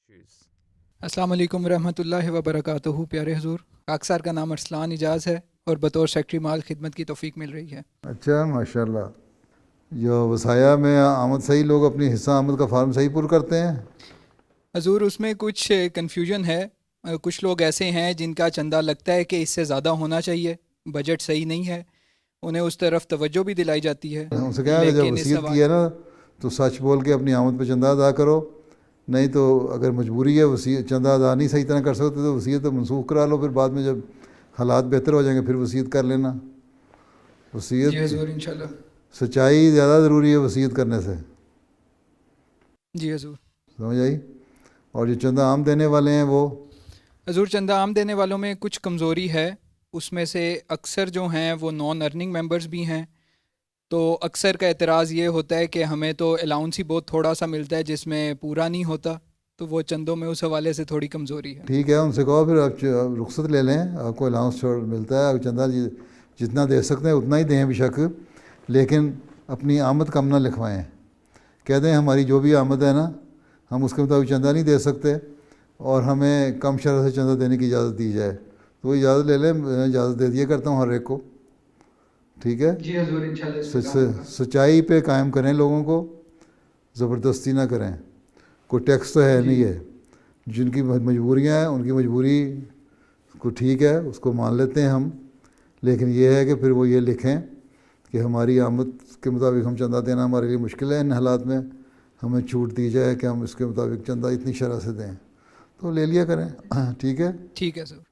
अस्सलाम वालेकुम रहमतुल्लाहि व बरकातुहू। प्यारे हुजूर, खाकसार का नाम अरसलान इजाज़ है और बतौर सेक्रेटरी माल खिदमत की तौफीक मिल रही है। अच्छा, माशाल्लाह। जो वसाया में आमद सही लोग अपनी हिस्सा आमद का फार्म सही पुर करते हैं। हुजूर, उसमें कुछ कन्फ्यूजन है। कुछ लोग ऐसे हैं जिनका चंदा लगता है कि इससे ज़्यादा होना चाहिए, बजट सही नहीं है, उन्हें उस तरफ तवज्जो भी दिलाई जाती है। उनसे क्या है कि जब लेकिन इस वसीयत की हवाले है ना, तो सच बोल के अपनी आमद पे चंदा अदा करो। नहीं तो अगर मजबूरी है, वसीयत चंदा अदा नहीं सही तरह कर सकते तो वसीयत तो मनसूख करा लो, फिर बाद में जब हालात बेहतर हो जाएंगे फिर वसीयत कर लेना। जी वसीयत हजूर, इंशाल्लाह। सच्चाई ज़्यादा ज़रूरी है वसीयत करने से। जी हजूर। समझ आई। और जो चंदा आम देने वाले हैं वो हजूर, चंदा आम देने वालों में कुछ कमज़ोरी है। उसमें से अक्सर जो हैं वो नॉन अर्निंग मेंबर्स भी हैं। तो अक्सर का एतराज़ ये होता है कि हमें तो अलाउंस ही बहुत थोड़ा सा मिलता है जिसमें पूरा नहीं होता। तो वो चंदों में उस हवाले से थोड़ी कमज़ोरी है। ठीक है, उनसे कहो फिर आप रुख्सत ले लें, आपको अलाउंस छोड़ मिलता है, आप चंदा जितना दे सकते हैं उतना ही दें बेशक, लेकिन अपनी आमद कम ना लिखवाएं। कह दें हमारी जो भी आमद है ना, हम उसके मुताबिक चंदा नहीं दे सकते और हमें कम शरह से चंदा देने की इजाज़त दी जाए, तो वो इजाज़त ले लें। मैं इजाज़त दे दिया करता हूँ हर एक को। ठीक है। जी हजूर, इंशाल्लाह इस पे काम होगा। सच्चाई पे कायम करें, लोगों को ज़बरदस्ती ना करें। कोई टैक्स तो है जी नहीं है। जिनकी मजबूरियाँ हैं उनकी मजबूरी को ठीक है, उसको मान लेते हैं हम, लेकिन ये है कि फिर वो ये लिखें कि हमारी आमद के मुताबिक हम चंदा देना हमारे लिए मुश्किल है, इन हालात में हमें छूट दी जाए कि हम इसके मुताबिक चंदा इतनी शरह से दें, तो ले लिया करें। ठीक है। ठीक है सर।